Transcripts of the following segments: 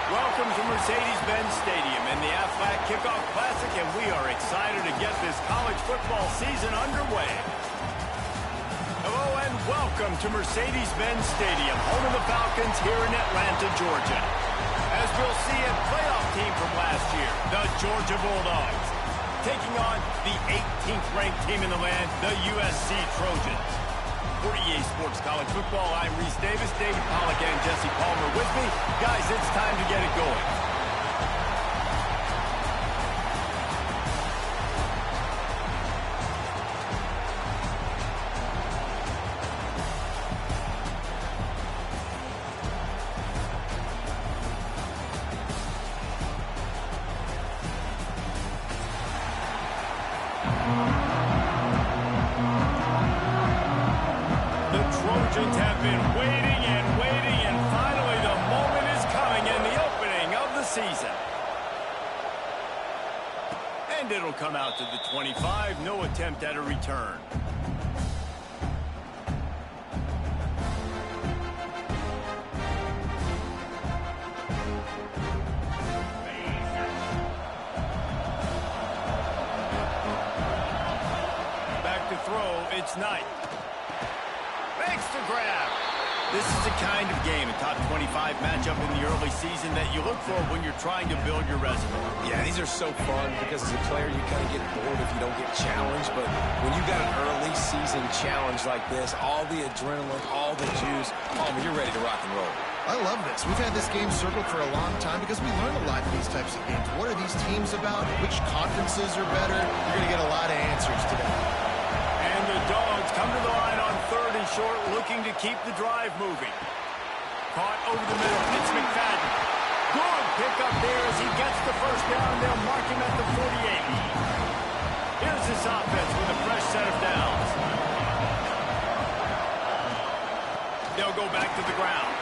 Welcome to Mercedes-Benz Stadium and the Aflac Kickoff Classic, and we are excited to get this college football season underway. Hello and welcome to Mercedes-Benz Stadium, home of the Falcons here in Atlanta, Georgia. As we'll see, a playoff team from last year, the Georgia Bulldogs, taking on the 18th ranked team in the land, the USC Trojans. For EA Sports College Football, I'm Reese Davis, David Pollack, and Jesse Palmer with me. Guys, it's time to get it going. Have been waiting and finally the moment is coming in the opening of the season. And it'll come out to the 25, no attempt at a return. Back to throw, it's Knight. To grab. This is the kind of game, a top 25 matchup in the early season that you look for when you're trying to build your resume. Yeah, these are so fun because as a player you kind of get bored if you don't get challenged, but when you got an early season challenge like this, all the adrenaline, all the juice, you're ready to rock and roll. I love this. We've had this game circled for a long time because we learn a lot in these types of games. What are these teams about? Which conferences are better? You're going to get a lot of answers today. And the Dogs come to the line on 3rd and short, looking to keep the drive moving. Caught over the middle. It's McFadden. Good pickup there as he gets the first down. They'll mark him at the 48. Here's this offense with a fresh set of downs. They'll go back to the ground.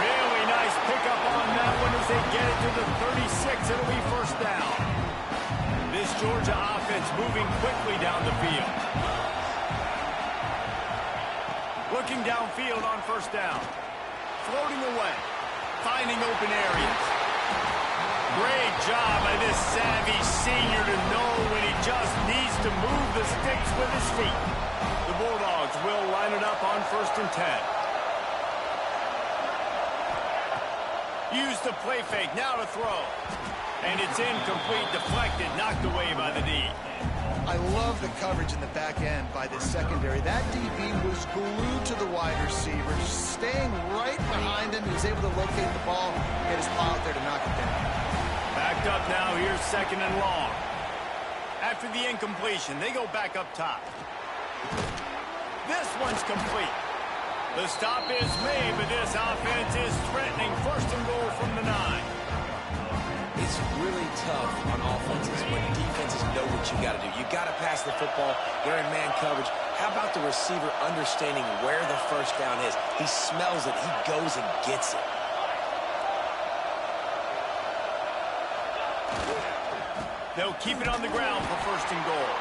Really nice pickup on that one as they get it to the 36. It'll be first down. This Georgia offense moving quickly down the field. Looking downfield on first down. Floating away. Finding open areas. Great job by this savvy senior to know when he just needs to move the sticks with his feet. The Bulldogs will line it up on 1st and 10. Use the play fake. Now to throw. And it's incomplete, deflected, knocked away by the D. I love the coverage in the back end by this secondary. That DB was glued to the wide receiver, staying right behind him. He was able to locate the ball, get his paw out there to knock it down. Backed up now, here's 2nd and long. After the incompletion, they go back up top. This one's complete. The stop is made, but this offense is threatening. 1st and goal from the 9. It's really tough on offenses when defenses know what you got to do. You got to pass the football. They're in man coverage. How about the receiver understanding where the first down is? He smells it. He goes and gets it. They'll keep it on the ground for 1st and goal.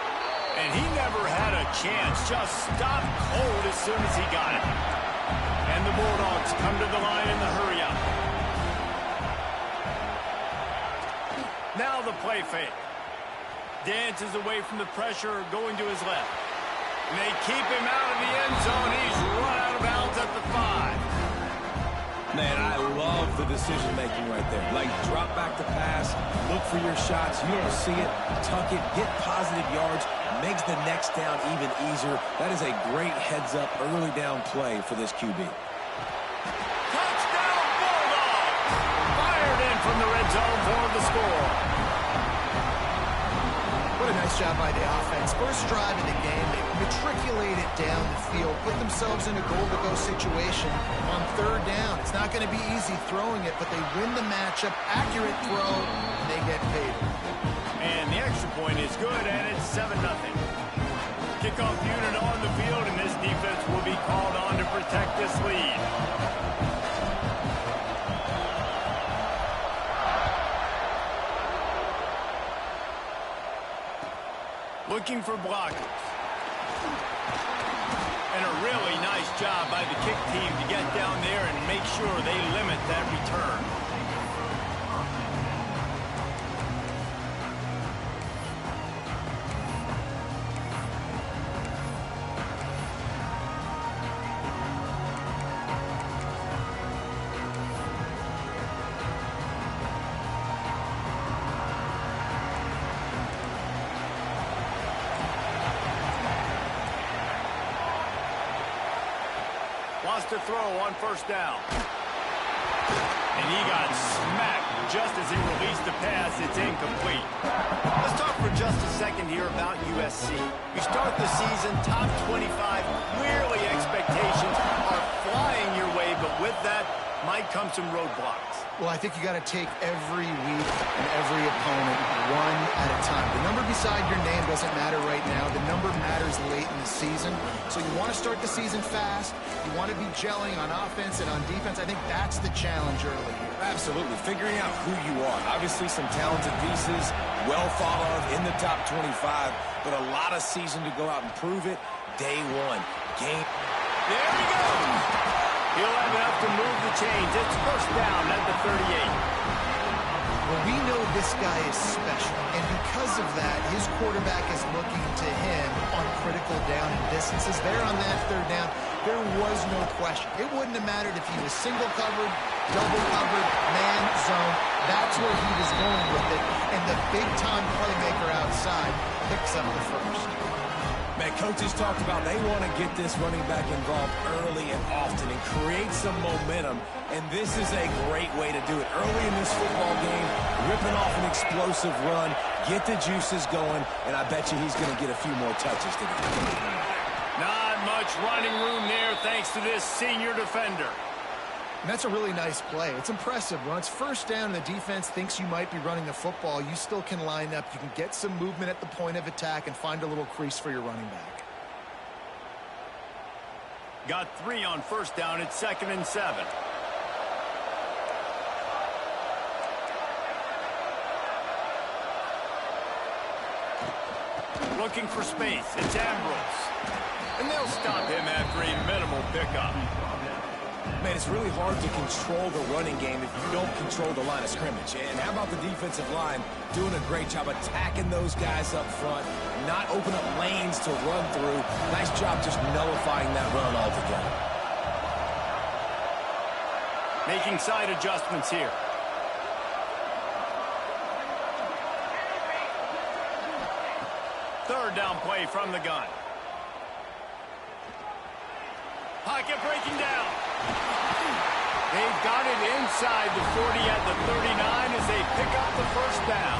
And he never had a chance. Just stopped cold as soon as he got it. And the Bulldogs come to the line in the hurry-up. Now the play fake. Dances away from the pressure, going to his left. And they keep him out of the end zone. He's run out of bounds at the 5. Man, I love the decision-making right there. Like, drop back the pass, look for your shots. You don't see it, tuck it, get positive yards, makes the next down even easier. That is a great heads-up, early down play for this QB. Touchdown, Bulldogs! Fired in from the red zone for the score. What a nice job by the offense. First drive of the game, they matriculated down the field, put themselves in a goal-to-go situation on 3rd down. It's not going to be easy throwing it, but they win the matchup. Accurate throw, and they get paid. And the extra point is good, and it's 7-0. Kickoff unit on the field, and this defense will be called on to protect this lead. Looking for blockers. And a really nice job by the kick team to get down there and make sure they limit that return. wants to throw on first down. And he got smacked just as he released the pass. It's incomplete. Let's talk for just a second here about USC. You start the season top 25. Clearly expectations are flying your way, but with that might come some roadblocks. Well, I think you got to take every week and every opponent one at a time. The number beside your name doesn't matter right now. The number matters late in the season. So you want to start the season fast. You want to be gelling on offense and on defense. I think that's the challenge early here. Absolutely. Figuring out who you are. Obviously some talented pieces, well thought of in the top 25, but a lot of season to go out and prove it. Day one. Game. There he goes. He'll have enough to move the chains. It's first down at the 38. Well, we know this guy is special, and because of that, his quarterback is looking to him on critical down and distances. There on that third down, there was no question. It wouldn't have mattered if he was single covered, double covered, man, zone. That's where he was going with it, and the big-time playmaker outside picks up the first. Man, coaches talked about they want to get this running back involved early and often and create some momentum, and this is a great way to do it. Early in this football game, ripping off an explosive run, get the juices going, and I bet you he's going to get a few more touches today. Not much running room there thanks to this senior defender. And that's a really nice play. It's impressive. When it's first down and the defense thinks you might be running the football, you still can line up. You can get some movement at the point of attack and find a little crease for your running back. Got 3 on first down. It's 2nd and 7. Looking for space. It's Ambrose. And they'll stop him after a minimal pickup. Man, it's really hard to control the running game if you don't control the line of scrimmage. And how about the defensive line doing a great job attacking those guys up front, not open up lanes to run through. Nice job just nullifying that run altogether. Making side adjustments here. Third down play from the gun. Pocket breaking down. They've got it inside the 40 at the 39 as they pick up the first down.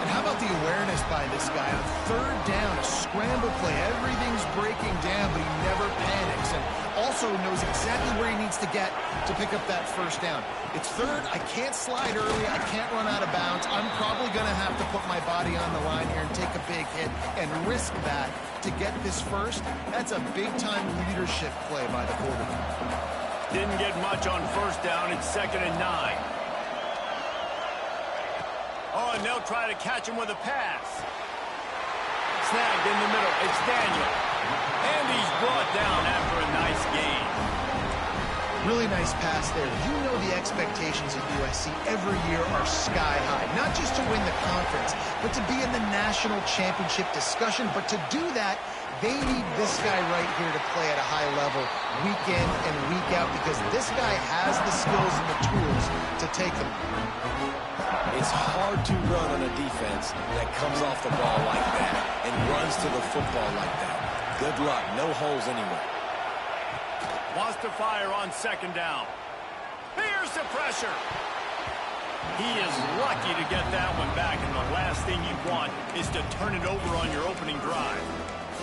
And how about the awareness by this guy? On third down, a scramble play. Everything's breaking down, but he never panics. And also knows exactly where he needs to get to pick up that first down. It's third. I can't slide early. I can't run out of bounds. I'm probably going to have to put my body on the line here and take a big hit and risk that to get this first. That's a big-time leadership play by the quarterback. Didn't get much on first down. It's 2nd and 9. Oh, and they'll try to catch him with a pass. Snagged in the middle. It's Daniel. And he's brought down after a nice gain. Really nice pass there. You know the expectations at USC every year are sky high. Not just to win the conference, but to be in the national championship discussion. But to do that, they need this guy right here to play at a high level week in and week out because this guy has the skills and the tools to take them. It's hard to run on a defense that comes off the ball like that and runs to the football like that. Good luck. No holes anywhere. Wants to fire on 2nd down. Here's the pressure. He is lucky to get that one back, and the last thing you want is to turn it over on your opening drive.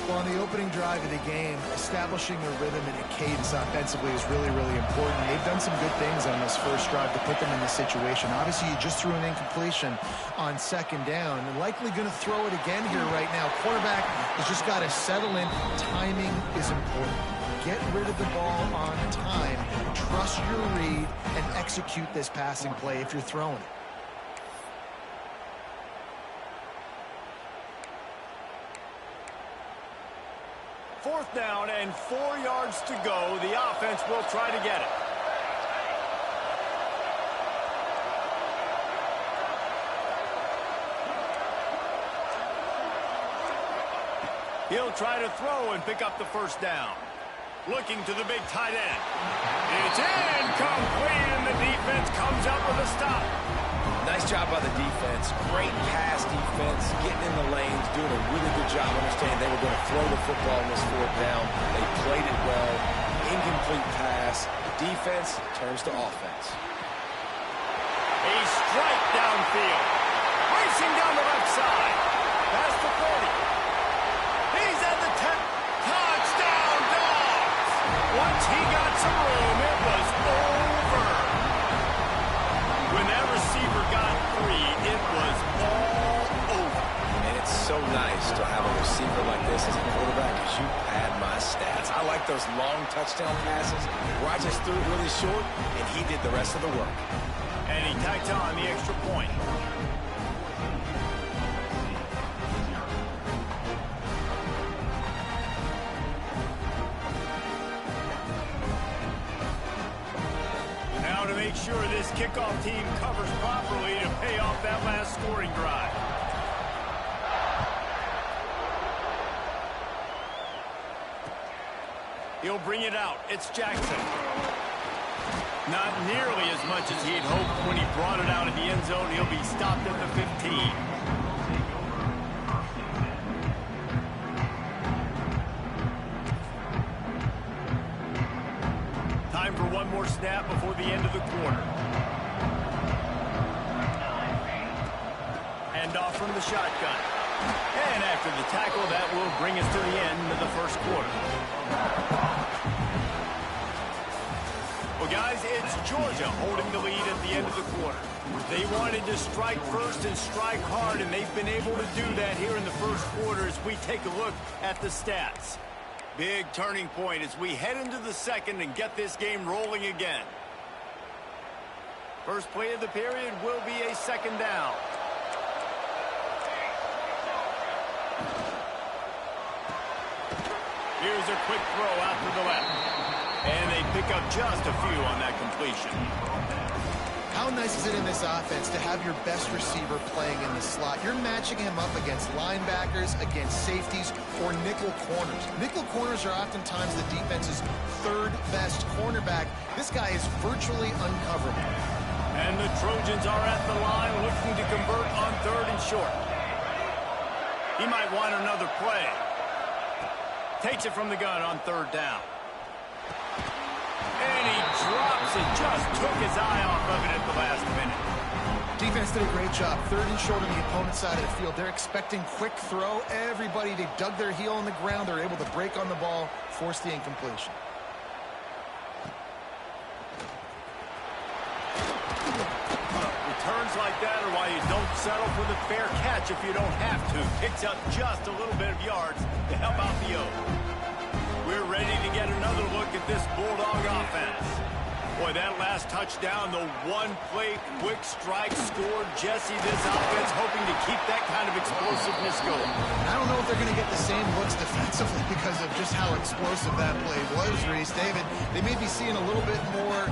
Well, on the opening drive of the game, establishing a rhythm and a cadence offensively is really, really important. They've done some good things on this first drive to put them in this situation. Obviously, you just threw an incompletion on 2nd down. They're likely going to throw it again here right now. Quarterback has just got to settle in. Timing is important. Get rid of the ball on time. Trust your read and execute this passing play if you're throwing it. Fourth down and 4 yards to go. The offense will try to get it. He'll try to throw and pick up the first down. Looking to the big tight end. It's incomplete, and the defense comes up with a stop. Nice job by the defense. Great pass defense, getting in the lanes, doing a really good job understanding they were going to throw the football on this 4th down. They played it well. incomplete pass. Defense turns to offense. A strike downfield. Racing down the left side. Past the 40. He's at the 10. Touchdown, Dogs! Once he got some room, it was over. When that receiver got free, it was all over. And it's so nice to have a receiver like this as a quarterback because you pad my stats. I like those long touchdown passes where I just threw it really short and he did the rest of the work. And he tacked on the extra point. Now to make sure this kickoff team covers properly to pay off that last scoring drive. He'll bring it out. It's Jackson. Not nearly as much as he'd hoped when he brought it out of the end zone. He'll be stopped at the 15. Time for one more snap before the end of the quarter. Hand off from the shotgun. And after the tackle, that will bring us to the end of the first quarter. Well, guys, it's Georgia holding the lead at the end of the quarter. They wanted to strike first and strike hard, and they've been able to do that here in the first quarter as we take a look at the stats. Big turning point as we head into the second and get this game rolling again. First play of the period will be a second down. Here's a quick throw out to the left. And they pick up just a few on that completion. How nice is it in this offense to have your best receiver playing in the slot? You're matching him up against linebackers, against safeties, or nickel corners. Nickel corners are oftentimes the defense's third best cornerback. This guy is virtually uncoverable. And the Trojans are at the line looking to convert on third and short. He might want another play. Takes it from the gun on third down. And he drops it. Just took his eye off of it at the last minute. Defense did a great job. Third and short on the opponent's side of the field. They're expecting quick throw. Everybody, they dug their heel on the ground. They're able to break on the ball, force the incompletion. Returns like that are why you don't settle for the fair catch if you don't have to. Picks up just a little bit of yards to help out the O. We're ready to get another look at this Bulldog offense. Boy, that last touchdown, the one-play quick strike scored. Jesse, this offense hoping to keep that kind of explosiveness going. I don't know if they're going to get the same looks defensively because of just how explosive that play was, Reese. David, they may be seeing a little bit more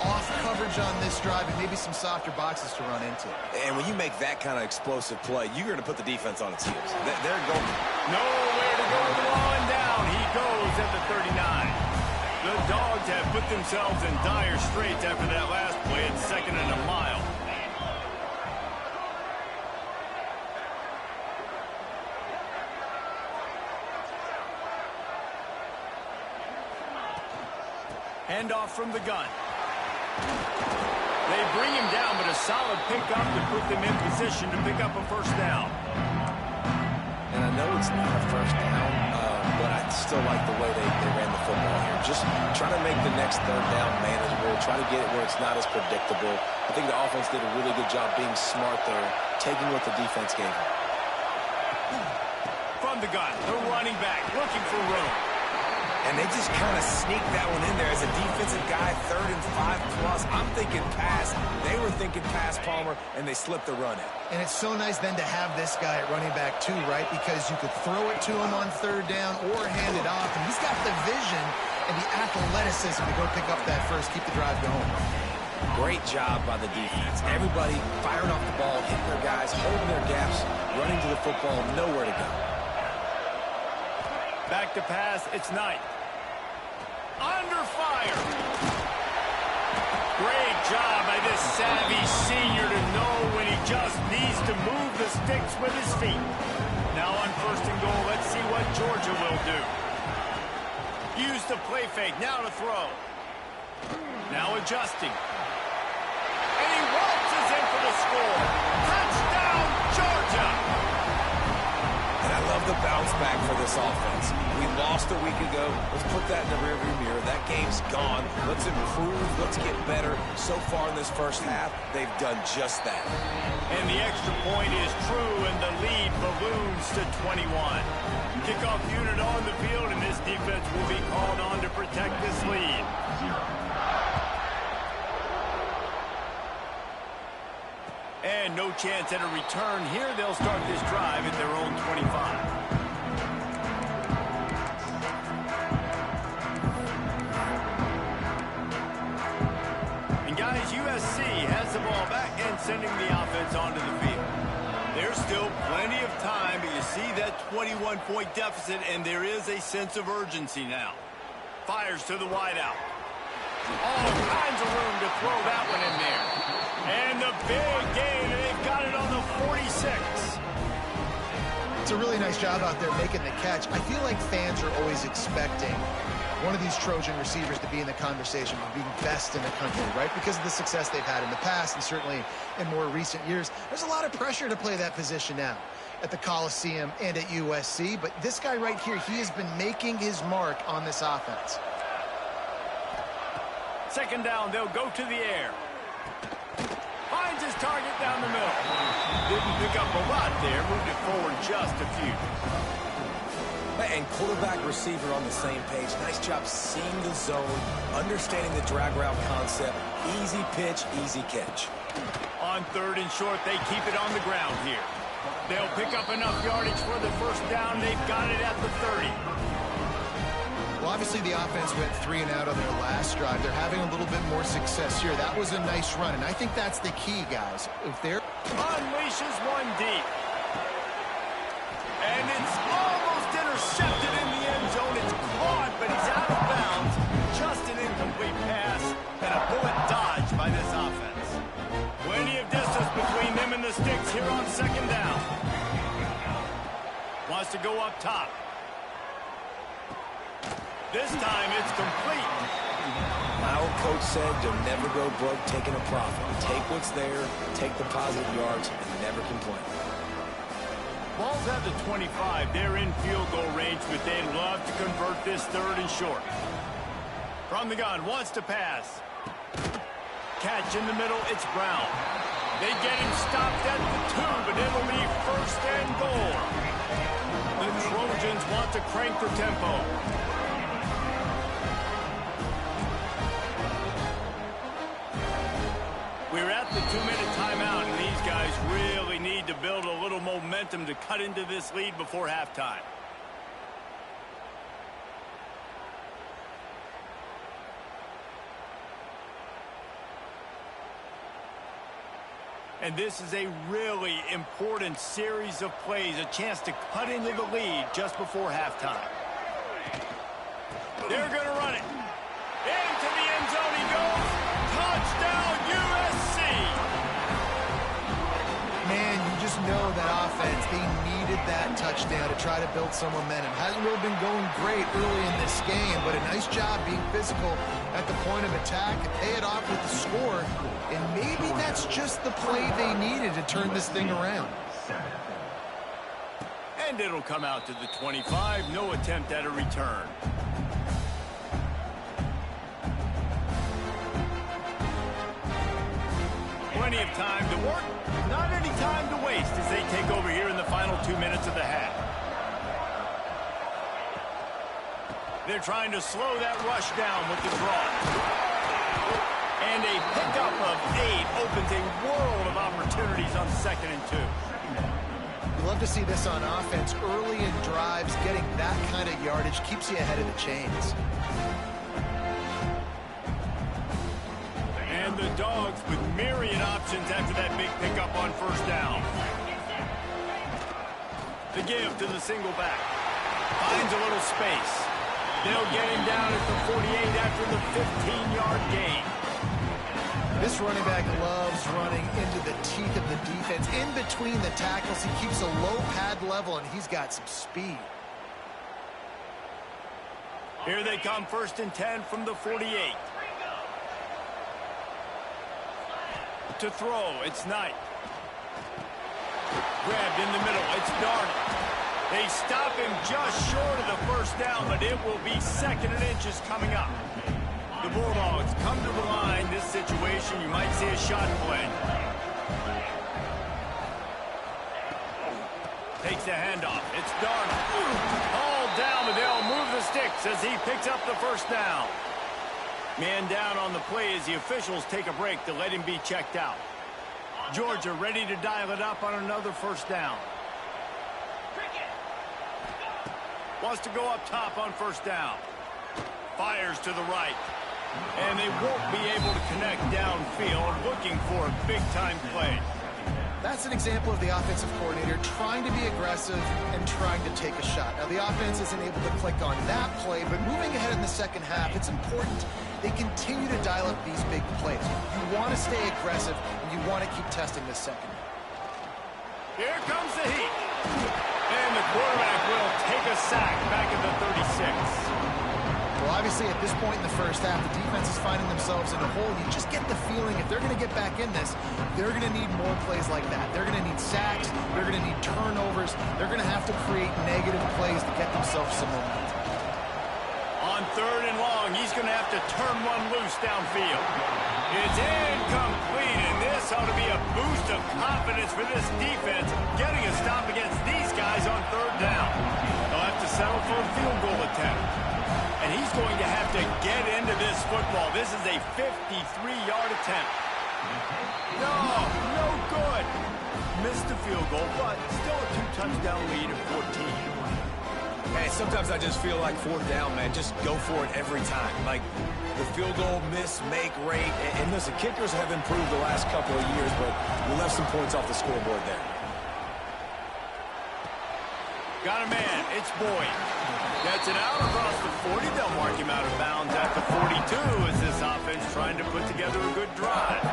off coverage on this drive and maybe some softer boxes to run into. And when you make that kind of explosive play, you're going to put the defense on its heels. They're going. Nowhere to go with the ball and down. He goes at the 39. The Dogs have put themselves in dire straits after that last play at second and a mile. Handoff from the gun. They bring him down, but a solid pickup to put them in position to pick up a first down. And I know it's not a first down, but I still like the way they ran the football here. Just trying to make the next third down manageable, try to get it where it's not as predictable. I think the offense did a really good job being smart there, taking what the defense gave them. From the gun, the running back looking for room. And they just kind of sneaked that one in there as a defensive guy, 3rd and 5+. I'm thinking pass. They were thinking pass, Palmer, and they slipped the run in. And it's so nice then to have this guy at running back too, right? Because you could throw it to him on third down or hand it off. And he's got the vision and the athleticism to go pick up that first, keep the drive going. Great job by the defense. Everybody firing off the ball, hitting their guys, holding their gaps, running to the football, nowhere to go. Back to pass, it's Knight. Under fire. Great job by this savvy senior to know when he just needs to move the sticks with his feet. Now on 1st and goal, let's see what Georgia will do. Use the play fake. Now to throw. Now adjusting. And he waltzes in for the score. Touchdown, Georgia! And I love the bounce back for this offense. We lost a week ago. Let's put that in the rearview mirror. That game's gone. Let's improve. Let's get better. So far in this first half, they've done just that. And the extra point is true, and the lead balloons to 21. Kickoff unit on the field, and this defense will be called on to protect this lead. And no chance at a return here. They'll start this drive at their own 25. Guys, USC has the ball back and sending the offense onto the field. There's still plenty of time, but you see that 21-point deficit, and there is a sense of urgency now. Fires to the wideout. All kinds of room to throw that one in there. And the big gain, and they've got it on the 46. It's a really nice job out there making the catch. I feel like fans are always expecting one of these Trojan receivers to be in the conversation of being best in the country, right? Because of the success they've had in the past and certainly in more recent years. There's a lot of pressure to play that position now at the Coliseum and at USC, but this guy right here, he has been making his mark on this offense. Second down, they'll go to the air. Finds his target down the middle. Didn't pick up a lot there, moved it forward just a few. And quarterback receiver on the same page. Nice job seeing the zone, understanding the drag route concept. Easy pitch, easy catch. On third and short, they keep it on the ground here. They'll pick up enough yardage for the first down. They've got it at the 30. Well, obviously the offense went 3 and out on their last drive. They're having a little bit more success here. That was a nice run, and I think that's the key, guys. If they're unleashes one deep. And it's almost intercepted in the end zone. It's caught, but he's out of bounds. Just an incomplete pass and a bullet dodged by this offense. Plenty of distance between them and the sticks here on second down. Wants to go up top. This time it's complete. My old coach said you'll never go broke taking a profit. Take what's there, take the positive yards, and never complain. Ball's at the 25. They're in field goal range, but they'd love to convert this third and short. From the gun, wants to pass. Catch in the middle, it's Brown. They get him stopped at the 2, but it'll be first and goal. The Trojans want to crank the tempo. We're at the 2-minute timeout, and these guys really need to build a little momentum to cut into this lead before halftime. And this is a really important series of plays, a chance to cut into the lead just before halftime. They're going to run it. Into the end zone he goes. Touchdown, USC! Man, you just know that offense, they needed that touchdown to try to build some momentum. Hasn't really been going great early in this game, but a nice job being physical at the point of attack and pay it off with the score. And maybe that's just the play they needed to turn this thing around. And it'll come out to the 25. No attempt at a return. Plenty of time to work, not any time to waste as they take over here in the final 2 minutes of the half. They're trying to slow that rush down with the draw. And a pickup of 8 opens a world of opportunities on 2nd and 2. You love to see this on offense. Early in drives, getting that kind of yardage keeps you ahead of the chains. And the Dogs with myriad options after that big pickup on first down. The give to the single back. Finds a little space. They'll get him down at the 48 after the 15-yard gain. This running back loves running into the teeth of the defense. In between the tackles, he keeps a low pad level, and he's got some speed. Here they come, 1st and 10 from the 48. To throw, it's Knight. Grabbed in the middle, it's Darnold. They stop him just short of the 1st down, but it will be 2nd and inches coming up. The Bulldogs come to the line. This situation, you might see a shot play. Takes the handoff. It's Darnold. All down, but they'll move the sticks as he picks up the 1st down. Man down on the play as the officials take a break to let him be checked out. Georgia ready to dial it up on another 1st down. Wants to go up top on 1st down. Fires to the right. And they won't be able to connect downfield, looking for a big-time play. That's an example of the offensive coordinator trying to be aggressive and trying to take a shot. Now, the offense isn't able to click on that play, but moving ahead in the 2nd half, it's important they continue to dial up these big plays. You want to stay aggressive, and you want to keep testing this second. Here comes the heat. And the quarterback will take a sack back at the 36. Well, obviously, at this point in the 1st half, the defense is finding themselves in a hole. You just get the feeling if they're going to get back in this, they're going to need more plays like that. They're going to need sacks. They're going to need turnovers. They're going to have to create negative plays to get themselves some momentum. On 3rd and long, he's going to have to turn one loose downfield. It's incomplete, and this ought to be a boost of confidence for this defense, getting a stop against these guys on 3rd down. They'll have to settle for a field goal attempt. And he's going to have to get into this football. This is a 53-yard attempt. No good. Missed the field goal, but still a 2-touchdown lead of 14. Hey, sometimes I just feel like 4th down, man. Just go for it every time. Like the field goal miss-make rate. And listen, kickers have improved the last couple of years, but we left some points off the scoreboard there. Got a man. It's Boyd. Gets it out across the 40. They'll mark him out of bounds at the 42 as this offense trying to put together a good drive.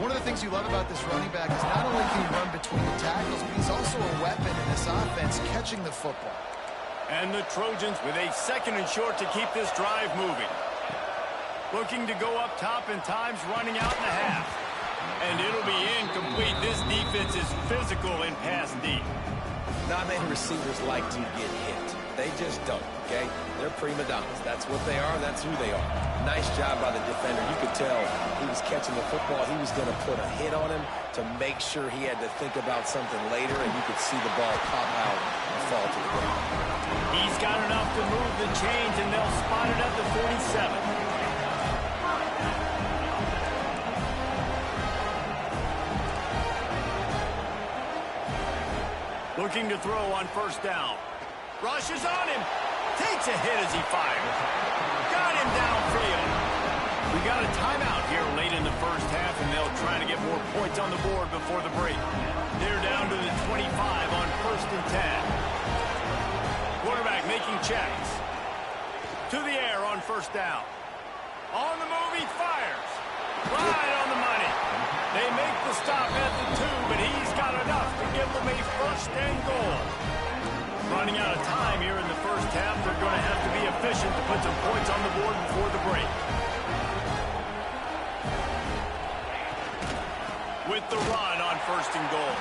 One of the things you love about this running back is not only can he run between the tackles, but he's also a weapon in this offense, catching the football. And the Trojans with a 2nd and short to keep this drive moving. Looking to go up top and time's running out in the half. And it'll be incomplete. This defense is physical in pass deep. Not many receivers like to get hit. They just don't, okay? They're prima donnas. That's what they are. That's who they are. Nice job by the defender. You could tell he was catching the football. He was going to put a hit on him to make sure he had to think about something later, and you could see the ball pop out and fall to the ground. He's got enough to move the chains, and they'll spot it at the 47. Looking to throw on 1st down. Rushes on him. Takes a hit as he fires. Got him downfield. We got a timeout here late in the 1st half, and they'll try to get more points on the board before the break. They're down to the 25 on 1st and 10. Quarterback making checks. To the air on 1st down. On the move, he fires. Right on the money. They make the stop at the 2, but he's got enough to give them a 1st and goal. Running out of time here in the 1st half. They're going to have to be efficient to put some points on the board before the break. With the run on 1st and goal.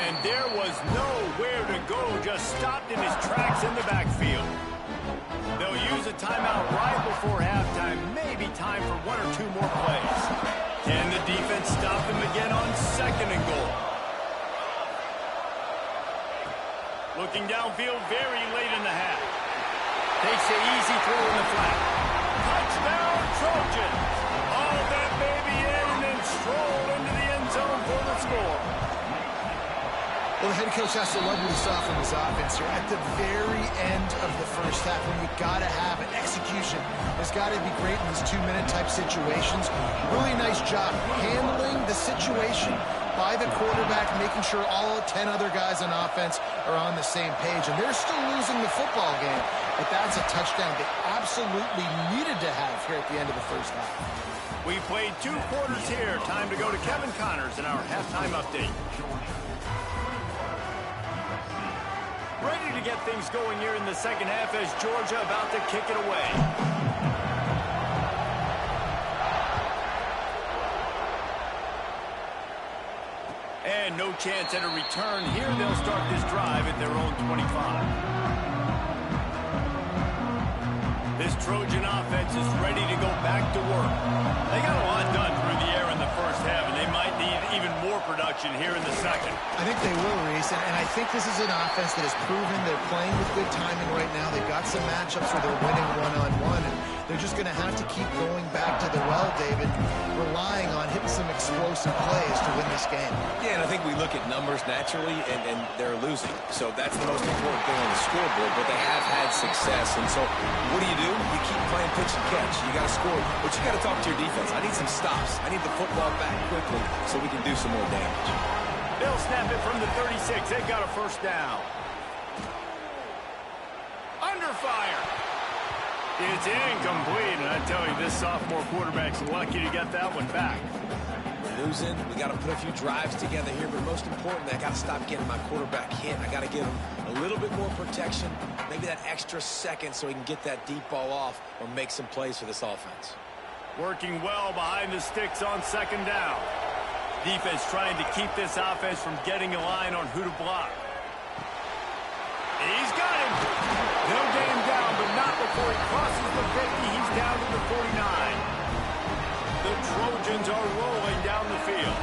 And there was nowhere to go, just stopped in his tracks in the backfield. They'll use a timeout right before halftime. Maybe time for 1 or 2 more plays. Can the defense stop him again on 2nd and goal? Looking downfield very late in the half. Takes the easy throw in the flat. Touchdown, Trojans. All that baby in and then stroll into the end zone for the score. Well, the head coach has to love what he saw from his offense here. At the very end of the 1st half, when you got to have an execution, it's got to be great in these 2-minute type situations. Really nice job handling the situation by the quarterback, making sure all 10 other guys on offense are on the same page. And they're still losing the football game, but that's a touchdown they absolutely needed to have here at the end of the 1st half. We played 2 quarters here. Time to go to Kevin Connors in our halftime update. Ready to get things going here in the second half as Georgia about to kick it away. And no chance at a return here. They'll start this drive at their own 25. This Trojan offense is ready to go back to work. They got a lot done through the air in the first half, and they might need even more production here in the second. I think they will, Reese, and I think this is an offense that has proven they're playing with good timing right now. They've got some matchups where they're winning one-on-one, and they're just going to have to keep going back to the well, David, relying on hitting some explosive plays to win this game. Yeah, and I think we look at numbers naturally, and they're losing. So that's the most important thing on the scoreboard, but they have had success. And so what do? You keep playing pitch and catch. You got to score, but you got to talk to your defense. I need some stops. I need the football back quickly so we can do some more damage. They'll snap it from the 36. They've got a first down. Under fire. It's incomplete, and I tell you, this sophomore quarterback's lucky to get that one back. We're losing. We got to put a few drives together here, but most importantly, I got to stop getting my quarterback hit. I got to give him a little bit more protection, maybe that extra second so he can get that deep ball off or make some plays for this offense. Working well behind the sticks on second down. Defense trying to keep this offense from getting a line on who to block. He's got him. They'll get him down, but not before he crosses the 50. He's down to the 49. The Trojans are rolling down the field.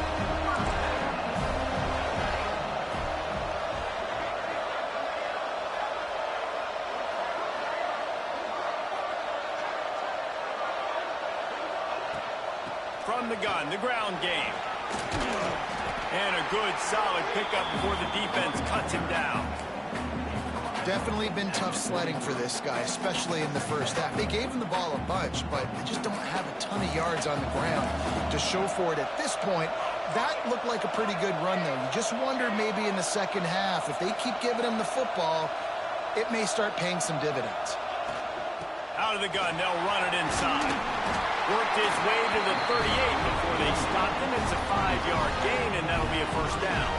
From the gun, the ground game. And a good, solid pickup before the defense cuts him down. Definitely been tough sledding for this guy, especially in the first half. They gave him the ball a bunch, but they just don't have a ton of yards on the ground to show for it at this point. That looked like a pretty good run, though. You just wondered maybe in the second half, if they keep giving him the football, it may start paying some dividends. Out of the gun, they'll run it inside. Worked his way to the 38 before they stopped him. It's a 5-yard gain, and that'll be a first down.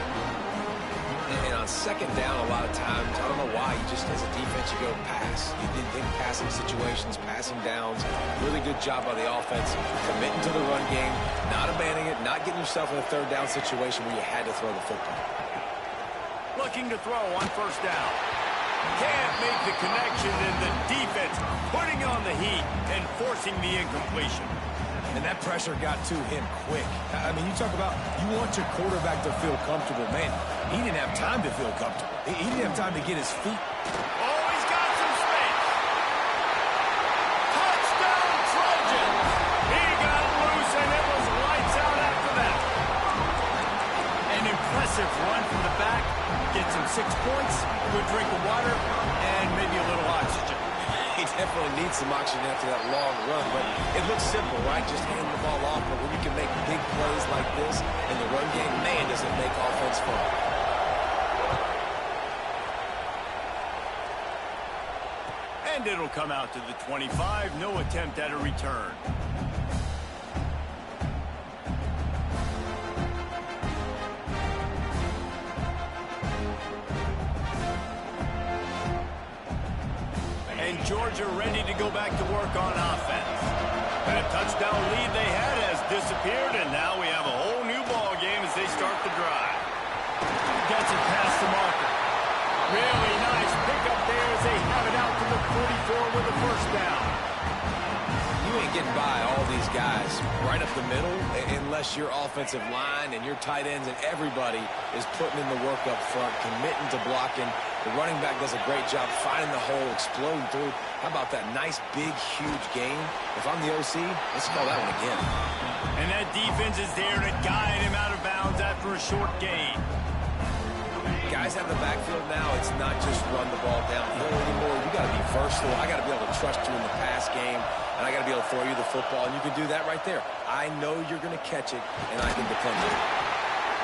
And on second down, a lot of times, I don't know why, you just, as a defense, you go pass. You think passing situations, passing downs. Really good job by the offense, committing to the run game, not abandoning it, not getting yourself in a third down situation where you had to throw the football. Looking to throw on first down. Can't make the connection, and the defense putting on the heat and forcing the incompletion. And that pressure got to him quick. I mean, you talk about you want your quarterback to feel comfortable. Man, he didn't have time to feel comfortable. He didn't have time to get his feet. Oh, he's got some space. Touchdown, Trojans. He got loose, and it was lights out after that. An impressive run from the back. Gets him 6 points, a good drink of water, and maybe a little oxygen. He definitely needs some oxygen after that long run, but it looks simple, right? Just hand the ball off, but when you can make big plays like this in the run game, man, does it make offense fun. And it'll come out to the 25, no attempt at a return. Georgia ready to go back to work on offense. That touchdown lead they had has disappeared, and now we have a whole new ball game as they start the drive. Gets it past the marker. Really nice pickup there as they have it out to the 44 with a first down. You ain't getting by all these guys right up the middle unless your offensive line and your tight ends and everybody is putting in the work up front, committing to blocking. The running back does a great job finding the hole, exploding through. How about that nice, big, huge gain? If I'm the OC, let's call that one again. And that defense is there to guide him out of bounds after a short gain. Guys have the backfield now. It's not just run the ball downhill anymore. You got to be versatile. I got to be able to trust you in the pass game, and I got to be able to throw you the football, and you can do that right there. I know you're going to catch it, and I can depend on it.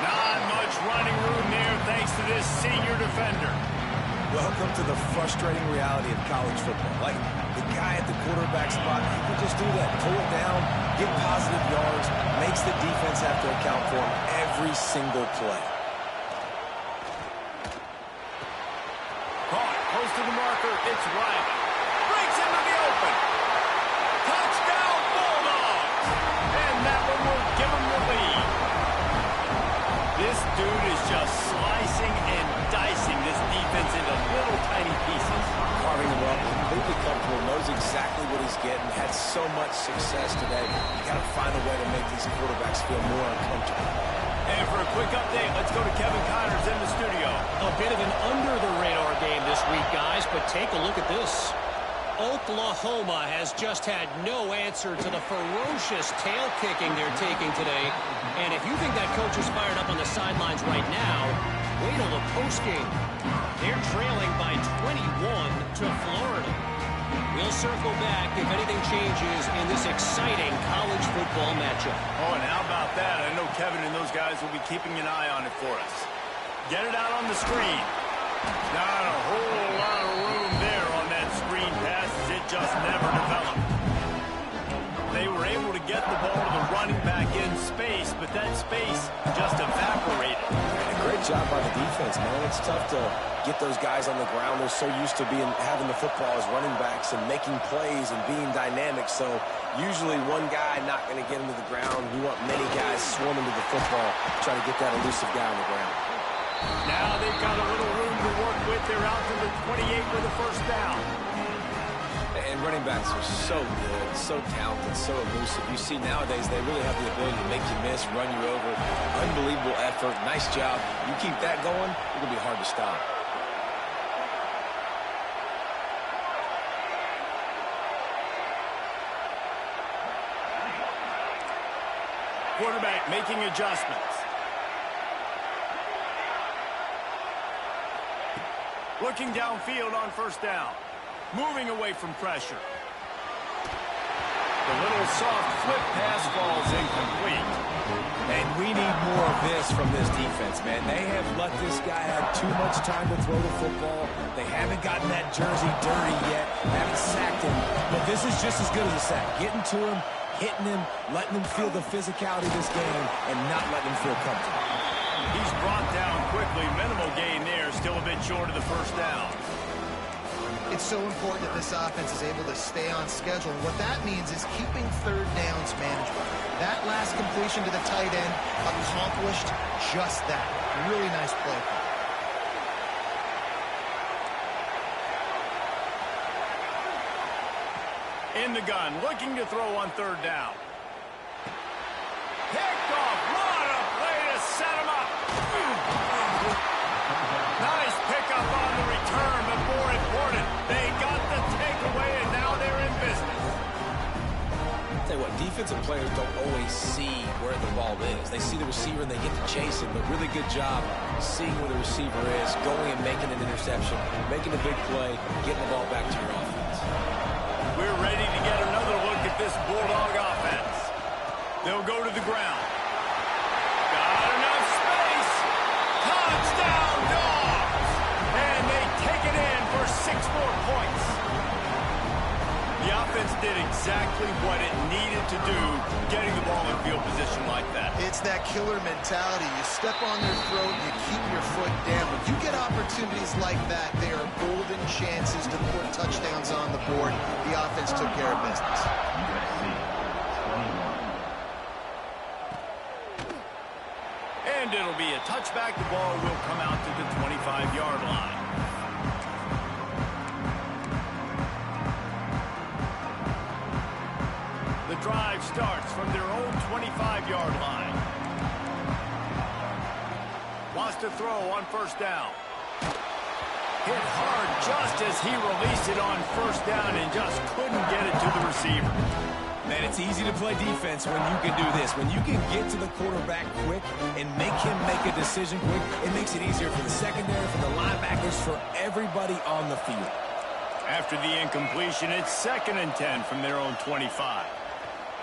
Not much running room there thanks to this senior defender. Welcome to the frustrating reality of college football. Like, the guy at the quarterback spot, he can just do that. Pull it down, get positive yards, makes the defense have to account for him every single play. It's Riley. Breaks into the open. Touchdown, Bulldogs. And that one will give them the lead. This dude is just slicing and dicing this defense into little tiny pieces. Carving them up, completely comfortable, knows exactly what he's getting, had so much success today. You got to find a way to make these quarterbacks feel more uncomfortable. And for a quick update, let's go to Kevin Connors in the studio. A bit of an under-the-radar game this week, guys, but take a look at this. Oklahoma has just had no answer to the ferocious tail kicking they're taking today. And if you think that coach is fired up on the sidelines right now, wait till the postgame. They're trailing by 21 to Florida. We'll circle back if anything changes in this exciting college football matchup. Oh, and how about that? I know Kevin and those guys will be keeping an eye on it for us. Get it out on the screen. Not a whole lot of room there on that screen pass as it just never developed. They were able to get the ball to the running back in space, but that space just evaporated. A great job by the defense, man. It's tough to get those guys on the ground. They're so used to having the football as running backs and making plays and being dynamic. So usually one guy not going to get him to the ground. You want many guys swarming to the football, trying to get that elusive guy on the ground. Now they've got a little room to work with. They're out to the 28 with a first down. And running backs are so good, so talented, so elusive. You see nowadays they really have the ability to make you miss, run you over. Unbelievable effort. Nice job. You keep that going, it's going to be hard to stop. Quarterback making adjustments. Looking downfield on first down. Moving away from pressure. The little soft flip pass falls incomplete. And we need more of this from this defense, man. They have let this guy have too much time to throw the football. They haven't gotten that jersey dirty yet. Haven't sacked him. But this is just as good as a sack. Getting to him, hitting him, letting him feel the physicality of this game, and not letting him feel comfortable. He's brought down quickly. Minimal gain there. Still a bit short of the first down. It's so important that this offense is able to stay on schedule. And what that means is keeping third downs manageable. That last completion to the tight end accomplished just that. Really nice play. In the gun, looking to throw on third down. Picked off. What a play to set him up. Nice pickup on the return, but more important, they got the takeaway, and now they're in business. I'll tell you what, defensive players don't always see where the ball is. They see the receiver and they get to chase him, but really good job seeing where the receiver is, going and making an interception, making a big play, getting the ball back to your offense. We're ready to get another look at this Bulldog offense. They'll go to the ground. Got enough space. Touchdown, Dogs! And they take it in for 6 more points. The offense did exactly what it needed to do, getting the ball in field position like that. It's that killer mentality. You step on their throat, you keep your foot down. When you get opportunities like that, they are golden chances to put touchdowns on the board. The offense took care of business. And it'll be a touchback. The ball will come out to the 25-yard line. The drive starts from their own 25-yard line. Wants to throw on first down. Hit hard just as he released it on first down and just couldn't get it to the receiver. Man, it's easy to play defense when you can do this. When you can get to the quarterback quick and make him make a decision quick, it makes it easier for the secondary, for the linebackers, for everybody on the field. After the incompletion, it's 2nd and 10 from their own 25.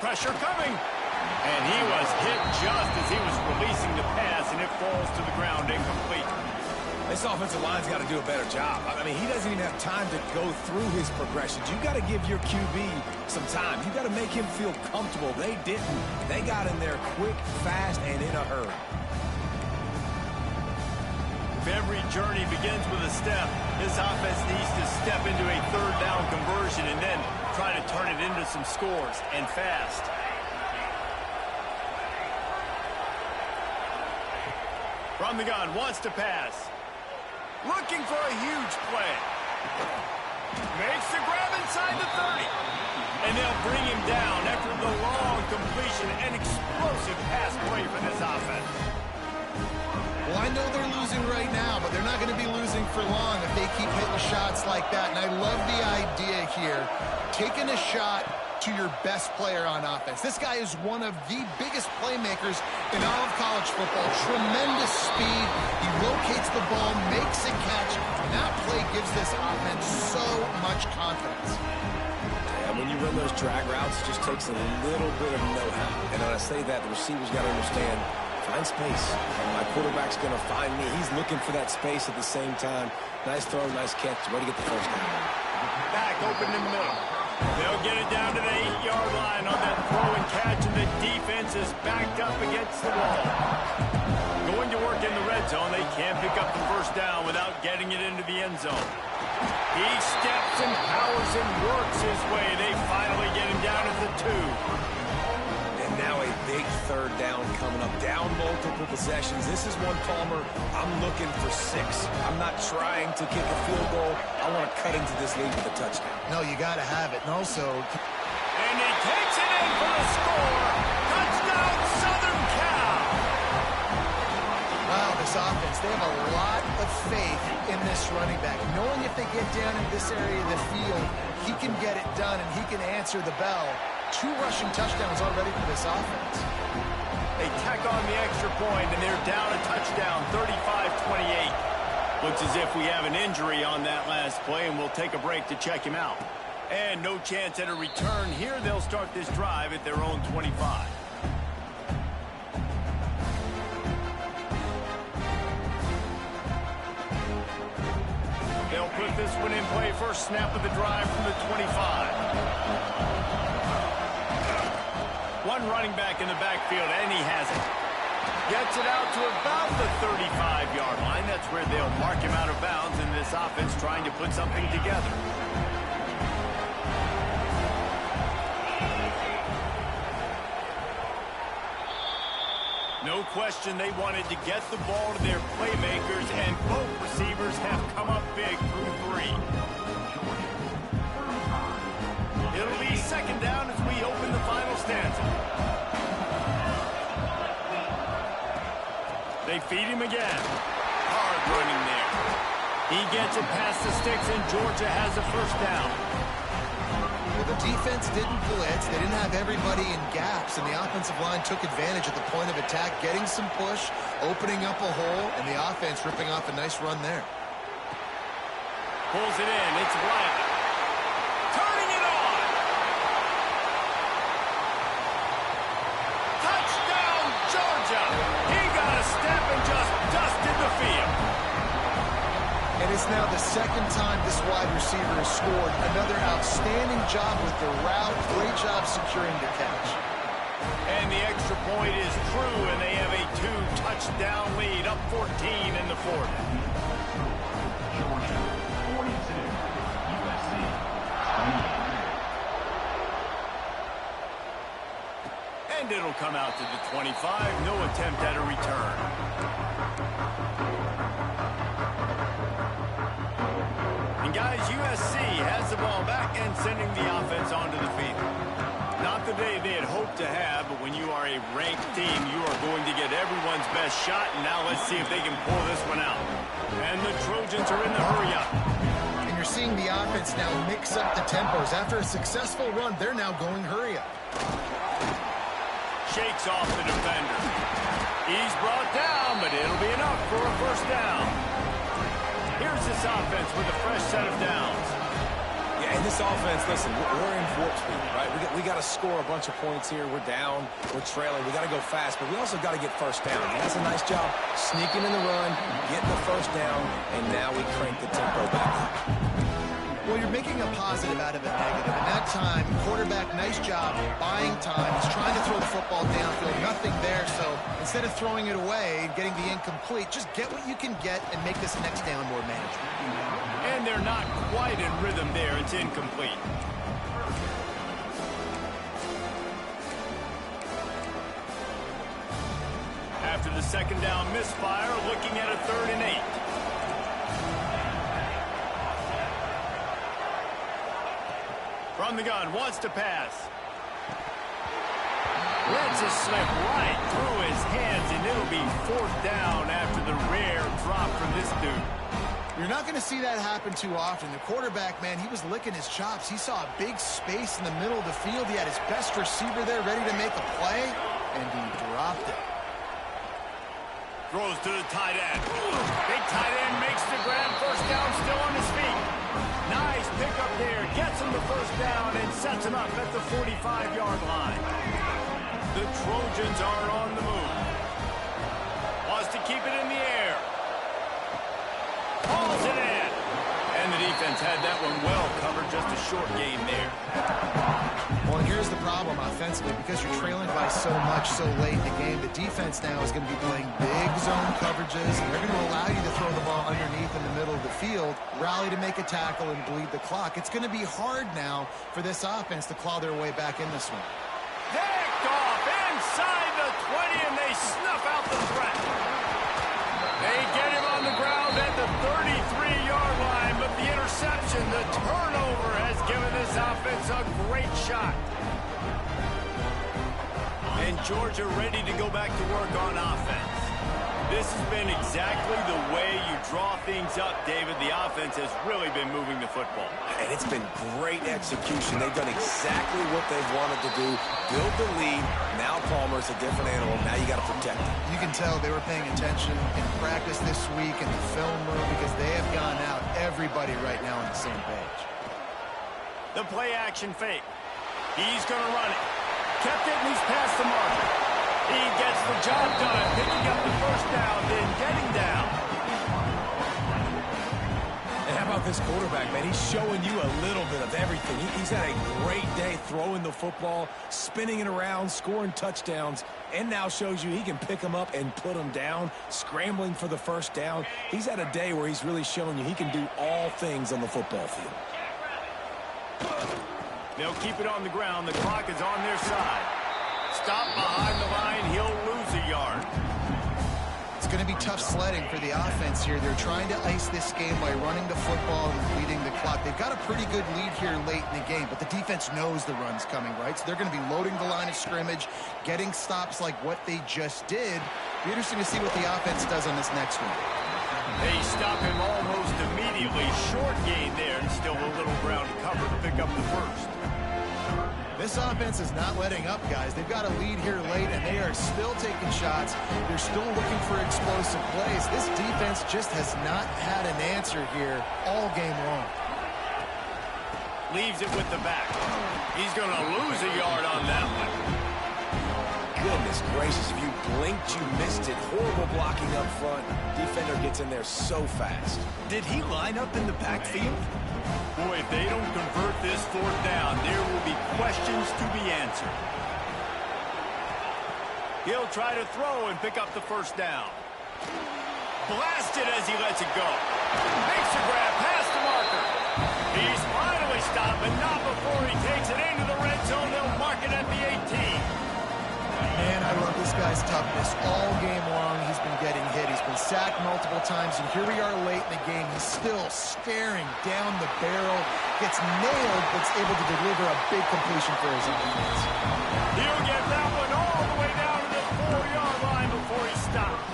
Pressure coming. And he was hit just as he was releasing the pass, and it falls to the ground incomplete. This offensive line's got to do a better job. I mean, he doesn't even have time to go through his progressions. You got to give your QB some time. You got to make him feel comfortable. They didn't. They got in there quick, fast, and in a hurry. If every journey begins with a step, this offense needs to step into a third down conversion and then try to turn it into some scores, and fast. From the gun, wants to pass. Looking for a huge play. Makes the grab inside the 30. And they'll bring him down after the long completion and explosive pass play for this offense. Well, I know they're losing right now, but they're not going to be losing for long if they keep hitting shots like that. And I love the idea here, taking a shot to your best player on offense. This guy is one of the biggest playmakers in all of college football. Tremendous speed. He locates the ball, makes a catch, and that play gives this offense so much confidence. And when you run those drag routes, it just takes a little bit of know-how. And when I say that, the receiver's got to understand, find space. My quarterback's going to find me. He's looking for that space at the same time. Nice throw, nice catch. Ready to get the first down. Back open in the middle. They'll get it down to the 8-yard line on that throw and catch, and the defense is backed up against the wall. Going to work in the red zone. They can't pick up the first down without getting it into the end zone. He steps and powers and works his way. They finally get him down at the 2. And now a big third down coming up. Down multiple possessions. This is one, Palmer, I'm looking for 6. I'm not trying to kick a field goal. I want to cut into this lead with a touchdown. No, you got to have it. And also... And he takes it in for the score. Touchdown, Southern Cal. Wow, this offense, they have a lot of faith in this running back. Knowing if they get down in this area of the field, he can get it done and he can answer the bell. 2 rushing touchdowns already for this offense. They tack on the extra point, and they're down a touchdown, 35-28. Looks as if we have an injury on that last play, and we'll take a break to check him out. And no chance at a return here. They'll start this drive at their own 25. They'll put this one in play. First snap of the drive from the 25. One running back in the backfield, and he has it. Gets it out to about the 35-yard line. That's where they'll mark him out of bounds, and this offense trying to put something together. No question they wanted to get the ball to their playmakers, and both receivers have come up big through 3. It'll be second down as we open the final stanza. They feed him again. Hard running there. He gets it past the sticks, and Georgia has a first down. Well, the defense didn't blitz. They didn't have everybody in gaps, and the offensive line took advantage at the point of attack, getting some push, opening up a hole, and the offense ripping off a nice run there. Pulls it in. It's Wyatt. Turning it on. Touchdown, Georgia. He got a step and just dusted the field. And it's now the second time this wide receiver has scored. Another outstanding job with the route. Great job securing the catch. And the extra point is true, and they have a 2-touchdown lead, up 14 in the 4th. Georgia, 42, USC, 28. And it'll come out to the 25. No attempt at a return. And guys, USC has the ball back and sending the offense onto the field. Not the day they had hoped to have, but when you are a ranked team, you are going to get everyone's best shot. And now let's see if they can pull this one out. And the Trojans are in the hurry-up. And you're seeing the offense now mix up the tempos. After a successful run, they're now going hurry-up. Shakes off the defender. He's brought down, but it'll be enough for a first down. Here's this offense with a fresh set of downs. Yeah, and this offense, listen, we're in warp speed, right? We got to score a bunch of points here. We're down. We're trailing. We got to go fast, but we also got to get first down. And that's a nice job sneaking in the run, getting the first down, and now we crank the tempo back up. Well, you're making a positive out of a negative. And that time, quarterback, nice job, buying time. He's trying to throw the football downfield. Nothing there, so Instead of throwing it away and getting the incomplete, just get what you can get and make this next down more manageable. And they're not quite in rhythm there. It's incomplete. After the second down misfire, looking at a 3rd and 8. From the gun, wants to pass. Lets it slip right through his hands, and it'll be 4th down after the rare drop from this dude. You're not going to see that happen too often. The quarterback, man, he was licking his chops. He saw a big space in the middle of the field. He had his best receiver there ready to make a play, and he dropped it. Throws to the tight end. Big tight end makes the grab. 1st down, still on his feet. Nice pickup there. Gets him the 1st down and sets him up at the 45-yard line. The Trojans are on the move. Wants to keep it in the air. Hauls it in. And the defense had that one well covered. Just a short gain there. Well, and here's the problem offensively. Because you're trailing by so much so late in the game, the defense now is going to be playing big zone coverages, and they're going to allow you to throw the ball underneath in the middle of the field, rally to make a tackle, and bleed the clock. It's going to be hard now for this offense to claw their way back in this one. Picked off inside the 20, and they snuff out the threat. They get him on the ground at the 33-yard line, but the interception, the turnover, has given this offense a great shot. And Georgia ready to go back to work on offense. This has been exactly the way you draw things up, David. The offense has really been moving the football. And it's been great execution. They've done exactly what they've wanted to do. Build the lead. Now Palmer's a different animal. Now you got to protect him. You can tell they were paying attention in practice this week in the film room because they have gone out, everybody right now on the same page. The play action fake. He's going to run it. Kept it, and he's past the marker. He gets the job done, picking up the 1st down, then getting down. And how about this quarterback, man? He's showing you a little bit of everything. He's had a great day throwing the football, spinning it around, scoring touchdowns, and now shows you he can pick them up and put them down, scrambling for the 1st down. He's had a day where he's really showing you he can do all things on the football field. They'll keep it on the ground. The clock is on their side. Stop behind the line. He'll lose a yard. It's going to be tough sledding for the offense here. They're trying to ice this game by running the football and leading the clock. They've got a pretty good lead here late in the game, but the defense knows the run's coming, right? So they're going to be loading the line of scrimmage, getting stops like what they just did. Be interesting to see what the offense does on this next one. They stop him almost immediately. Short gain there, and still a little ground to cover to pick up the 1st. This offense is not letting up, guys. They've got a lead here late, and they are still taking shots. They're still looking for explosive plays. This defense just has not had an answer here all game long. Leaves it with the back. He's going to lose a yard on that one. Goodness gracious, if you blinked, you missed it. Horrible blocking up front. Defender gets in there so fast. Did he line up in the backfield? Boy, if they don't convert this 4th down, there will be questions to be answered. He'll try to throw and pick up the 1st down. Blasted as he lets it go. Makes a grab past the marker. He's finally stopped, but not before he takes it into the red zone. They'll mark it at the 18. Man, I love this guy's toughness. All game long, he's been getting hit. He's been sacked multiple times, and here we are late in the game. He's still staring down the barrel, gets nailed, but is able to deliver a big completion for his offense. He'll get that one all the way down to the 4-yard line before he stops.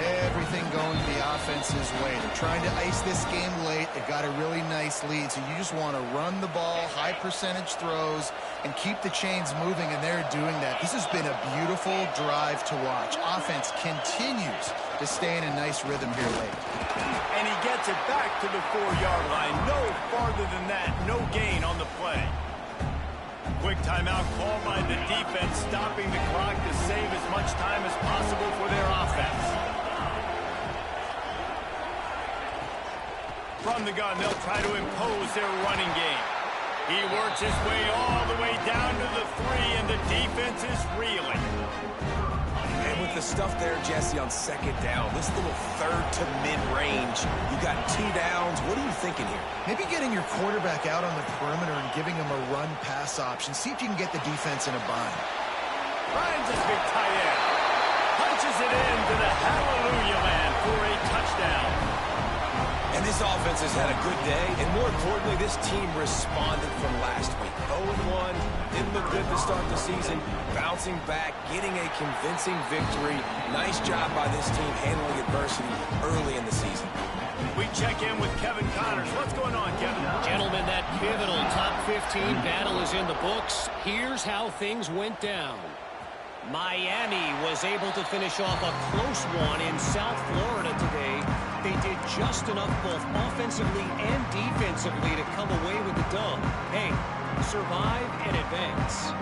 Everything going the offense's way. They're trying to ice this game late. They've got a really nice lead, so you just want to run the ball, high percentage throws, and keep the chains moving, and they're doing that. This has been a beautiful drive to watch. Offense continues to stay in a nice rhythm here late. And he gets it back to the 4-yard line. No farther than that. No gain on the play. Quick timeout called by the defense, stopping the clock to save as much time as possible for their offense. From the gun, they'll try to impose their running game. He works his way all the way down to the 3, and the defense is reeling. And with the stuff there, Jesse, on second down, this little third to mid-range, you got 2 downs. What are you thinking here? Maybe getting your quarterback out on the perimeter and giving him a run-pass option. See if you can get the defense in a bind. Finds his big tight end. Punches it into the hallelujah man for a touchdown. And this offense has had a good day, and more importantly, this team responded from last week. 0-1, didn't look good to start the season, bouncing back, getting a convincing victory. Nice job by this team handling adversity early in the season. We check in with Kevin Connors. What's going on, Kevin? Gentlemen, that pivotal top 15 battle is in the books. Here's how things went down. Miami was able to finish off a close one in South Florida today. They did just enough both offensively and defensively to come away with the dub. Hey, survive and advance.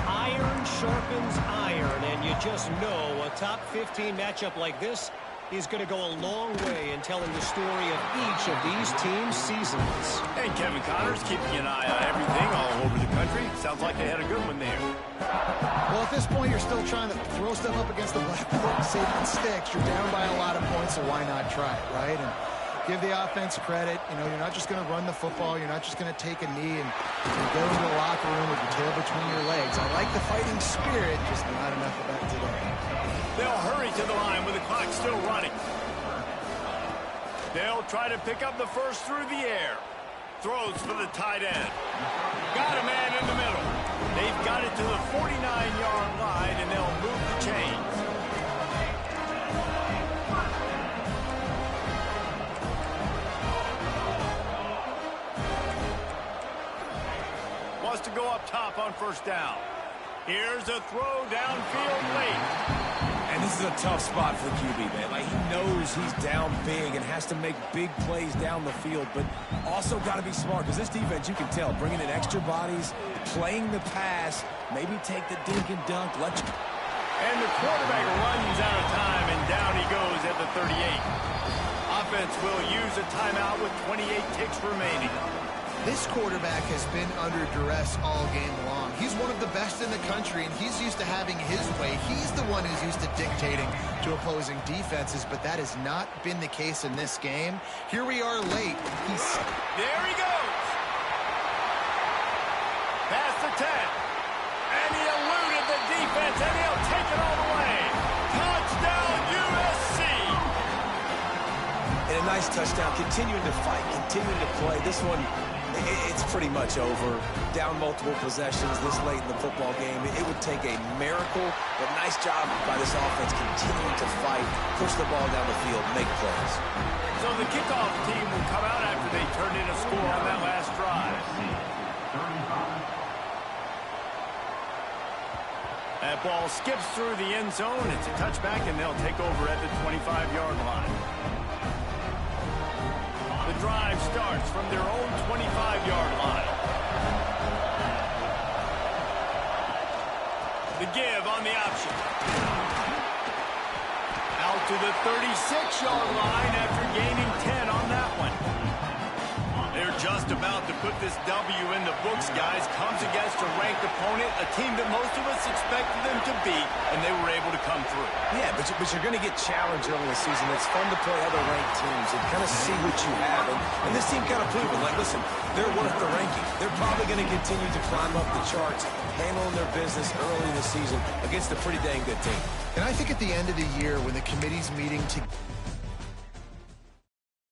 Iron sharpens iron, and you just know a top 15 matchup like this is going to go a long way in telling the story of each of these teams' seasons. Hey, Kevin Connors, keeping an eye on everything all over the country. Sounds like they had a good one there. Well, at this point, you're still trying to throw stuff up against the blackboard and see if it sticks. You're down by a lot of points, so why not try it, right? And give the offense credit. You know, you're not just going to run the football. You're not just going to take a knee and go into the locker room with your tail between your legs. I like the fighting spirit, just not enough of that today. They'll hurry to the line with the clock still running. They'll try to pick up the first through the air. Throws for the tight end. Got a man in the middle. They've got it to the 49-yard line, and they'll move the chains. Wants to go up top on first down. Here's a throw downfield late. And this is a tough spot for the QB, man. Like, he knows he's down big and has to make big plays down the field, but also got to be smart, because this defense, you can tell, bringing in extra bodies, playing the pass, maybe take the dink and dunk. And the quarterback runs out of time, and down he goes at the 38. Offense will use a timeout with 28 ticks remaining. This quarterback has been under duress all game long. He's one of the best in the country, and he's used to having his way. He's the one who's used to dictating to opposing defenses, but that has not been the case in this game. Here we are late. There he goes. Past the 10. And he eluded the defense, and he'll take it all the way. Touchdown, USC. And a nice touchdown, continuing to fight, continuing to play. This one, it's pretty much over. Down multiple possessions this late in the football game. It would take a miracle, but nice job by this offense continuing to fight, push the ball down the field, make plays. So the kickoff team will come out after they turned in a score on that last drive. That ball skips through the end zone. It's a touchback, and they'll take over at the 25-yard line. The drive starts from their own 25-yard line. The give on the option. Out to the 36-yard line after gaining 10 on that one. They're just about to put this W in the books, guys. Comes against a ranked opponent, a team that most of us expected them to beat, and they were able to come through. Yeah, but you're going to get challenged early in the season. It's fun to play other ranked teams and kind of see what you have. And this team kind of proved it. Like, listen, they're worth the ranking. They're probably going to continue to climb up the charts, handling their business early in the season against a pretty dang good team. And I think at the end of the year, when the committee's meeting to